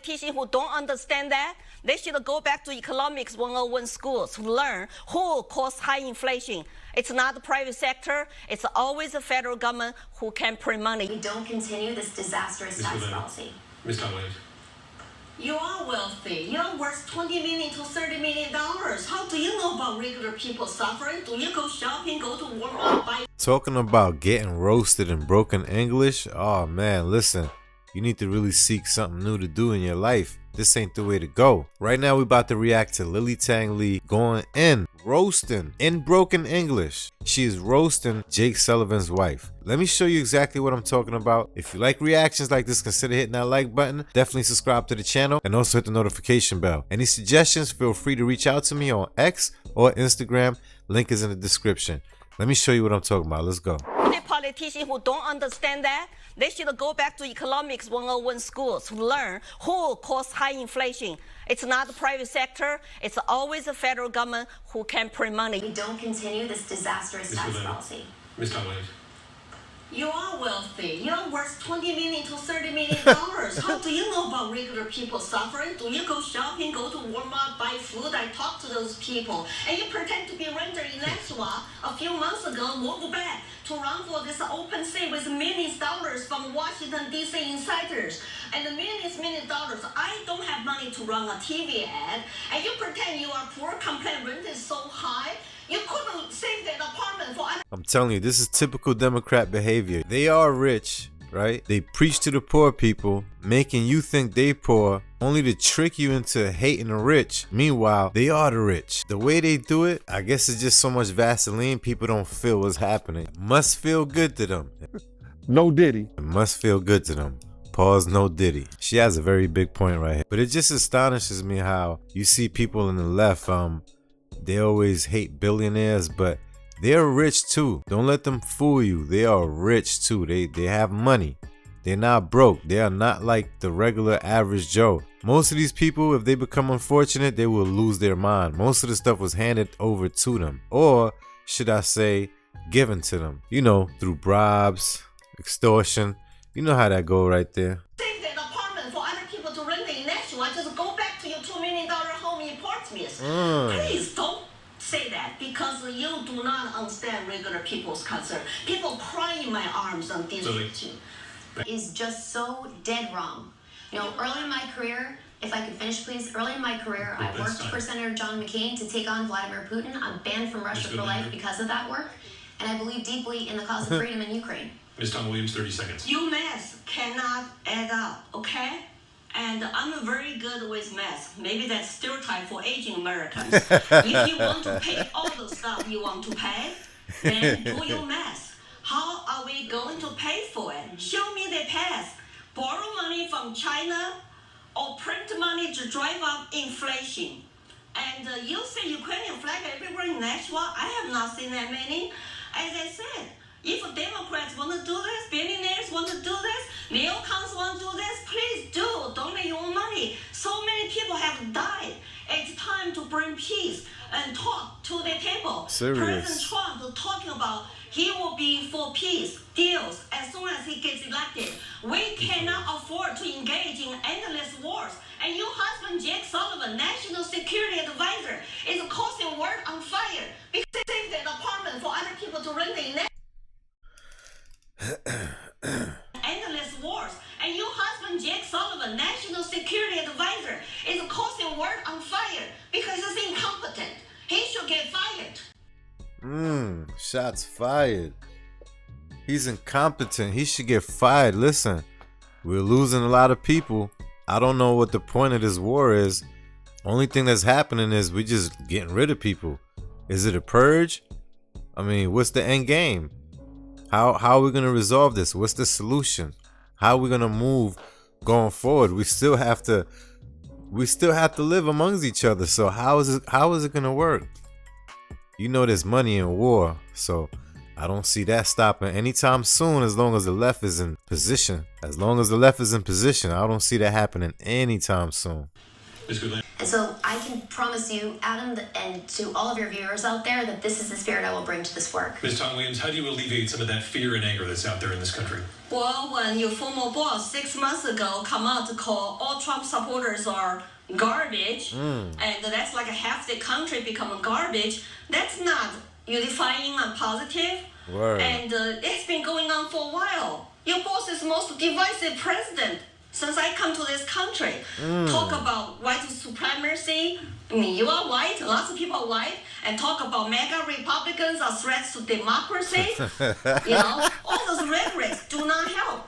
Politicians who don't understand that, they should go back to economics 101 schools to learn who caused high inflation. It's not the private sector. It's always the federal government who can print money. We don't continue this disastrous tax policy. Ms. Williams. You are wealthy. You're worth $20 million to $30 million. How do you know about regular people suffering? Do you go shopping, go to Walmart, buy? Talking about getting roasted in broken English? Oh man, listen. You need to really seek something new to do in your life. This ain't the way to go. Right now, we about to react to Lily Tang Lee going in, roasting in broken English. She is roasting Jake Sullivan's wife. Let me show you exactly what I'm talking about. If you like reactions like this, consider hitting that like button. Definitely subscribe to the channel and also hit the notification bell. Any suggestions, feel free to reach out to me on X or Instagram. Link is in the description. Let me show you what I'm talking about. Let's go. Politicians who don't understand that, they should go back to economics 101 schools to learn who caused high inflation. It's not the private sector. It's always the federal government who can print money. We don't continue this disastrous tax policy. Ms. Williams. You are wealthy. You're worth $20 million to $30 million. How do you know about regular people suffering? Do you go shopping, go to Walmart, buy food? I talk to those people. And you pretend to be renter in Nashua a few months ago, moved back to run for this open seat with millions of dollars from Washington, D.C. insiders. And the millions of dollars. I don't have money to run a TV ad. And you pretend you are poor, complain rent is so high. You couldn't save that apartment for... I'm telling you, this is typical Democrat behavior. They are rich, right? They preach to the poor people, making you think they poor, only to trick you into hating the rich. Meanwhile, they are the rich. The way they do it, I guess it's just so much Vaseline, people don't feel what's happening. It must feel good to them. No Diddy. It must feel good to them. Pause, no Diddy. She has a very big point right here. But it just astonishes me how you see people in the left, they always hate billionaires, but they're rich too. Don't let them fool you. They are rich too. They have money. They're not broke. They are not like the regular average Joe. Most of these people, if they become unfortunate, they will lose their mind. Most of the stuff was handed over to them. Or should I say, given to them. You know, through bribes, extortion. You know how that go right there. Save that apartment for other people to rent in Nashua. Just go back to your $2 million home in Portsmouth. Please don't say that, because you do not understand regular people's concern. People cry in my arms on this issue. Is just so dead wrong. You know, early in my career, if I could finish please, early in my career, I worked for Senator John McCain to take on Vladimir Putin. I'm banned from Russia for life because of that work. And I believe deeply in the cause of freedom in Ukraine. Ms. Williams, 30 seconds. You math cannot add up, okay? And I'm very good with math. Maybe that's stereotype for aging Americans. If you want to pay all the stuff you want to pay, then do your math. How are we going to pay for it? Show me the path. Borrow money from China or print money to drive up inflation. And you say Ukrainian flag everywhere in Nashua. I have not seen that many. As I said, if Democrats want to do this, billionaires want to do this, neocons want to do this, please do. Donate your own money. So many people have died. It's time to bring peace and talk to the table. Serious. President Trump is talking about he will be for peace deals as soon as he gets elected. We cannot afford to engage in endless wars. And your husband, Jake Sullivan, National Security Advisor, is causing world on fire because they saved an apartment for other people to rent in endless wars. And your husband, Jake Sullivan, National Security Advisor, is causing world on fire because he's incompetent. He should get fired. Shots fired. He's incompetent. He should get fired. Listen, we're losing a lot of people. I don't know what the point of this war is. Only thing that's happening is we just getting rid of people. Is it a purge? I mean, what's the end game? How are we going to resolve this? What's the solution? How are we going to move going forward? We still have to live amongst each other. So how is it going to work? You know there's money in war, so I don't see that stopping anytime soon as long as the left is in position. As long as the left is in position, I don't see that happening anytime soon. Ms. Goodland. And so I can promise you, Adam, and to all of your viewers out there, that this is the spirit I will bring to this work. Ms. Tang Williams, how do you alleviate some of that fear and anger that's out there in this country? Well, when your former boss 6 months ago come out to call all Trump supporters are garbage, and that's like half the country become garbage, that's not unifying and positive. Word. And it's been going on for a while. Your boss is the most divisive president since I come to this country. Talk about white supremacy. I mean, you are white, lots of people are white, and talk about MAGA Republicans are threats to democracy. You know, all those rhetorics do not help.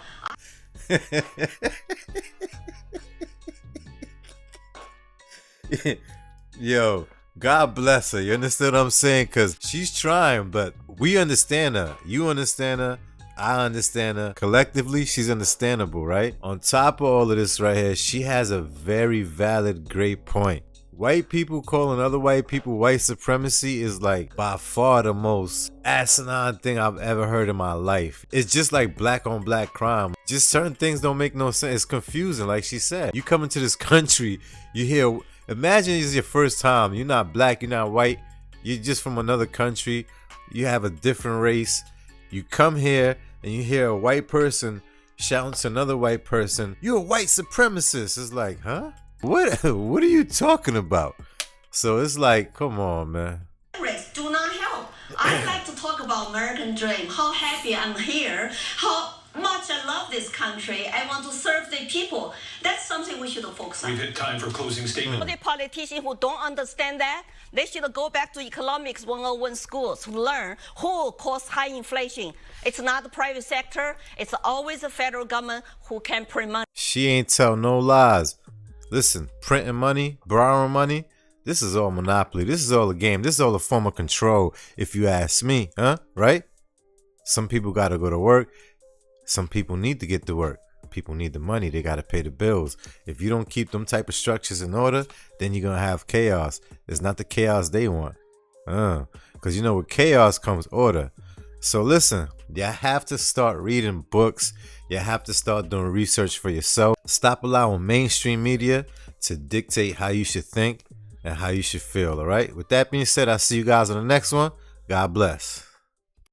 Yo, God bless her. You understand what I'm saying? Because she's trying, but we understand her. You understand her. I understand her. Collectively, she's understandable, right? On top of all of this right here, she has a very valid, great point. White people calling other white people white supremacy is like by far the most asinine thing I've ever heard in my life. It's just like black on black crime. Just certain things don't make no sense. It's confusing, like she said. You come into this country, you hear, imagine it's your first time. You're not black, you're not white. You're just from another country. You have a different race. You come here and you hear a white person shouting to another white person, "You're a white supremacist." It's like, huh? What are you talking about? So it's like, come on, man. Rhetorics do not help. I like to talk about American dream, how happy I'm here, how much I love this country. I want to serve the people. That's something we should focus on. We've hit time for closing statement. The politicians who don't understand that, they should go back to economics 101 schools to learn who caused high inflation. It's not the private sector. It's always the federal government who can print money. She ain't tell no lies. Listen, printing money, borrowing money, this is all monopoly. This is all a game. This is all a form of control, if you ask me, huh? Right? Some people got to go to work. Some people need to get to work. People need the money. They got to pay the bills. If you don't keep them type of structures in order, then you're going to have chaos. It's not the chaos they want. Because you know, with chaos comes order. So listen, you have to start reading books. You have to start doing research for yourself. Stop allowing mainstream media to dictate how you should think and how you should feel, all right? With that being said, I'll see you guys on the next one. God bless.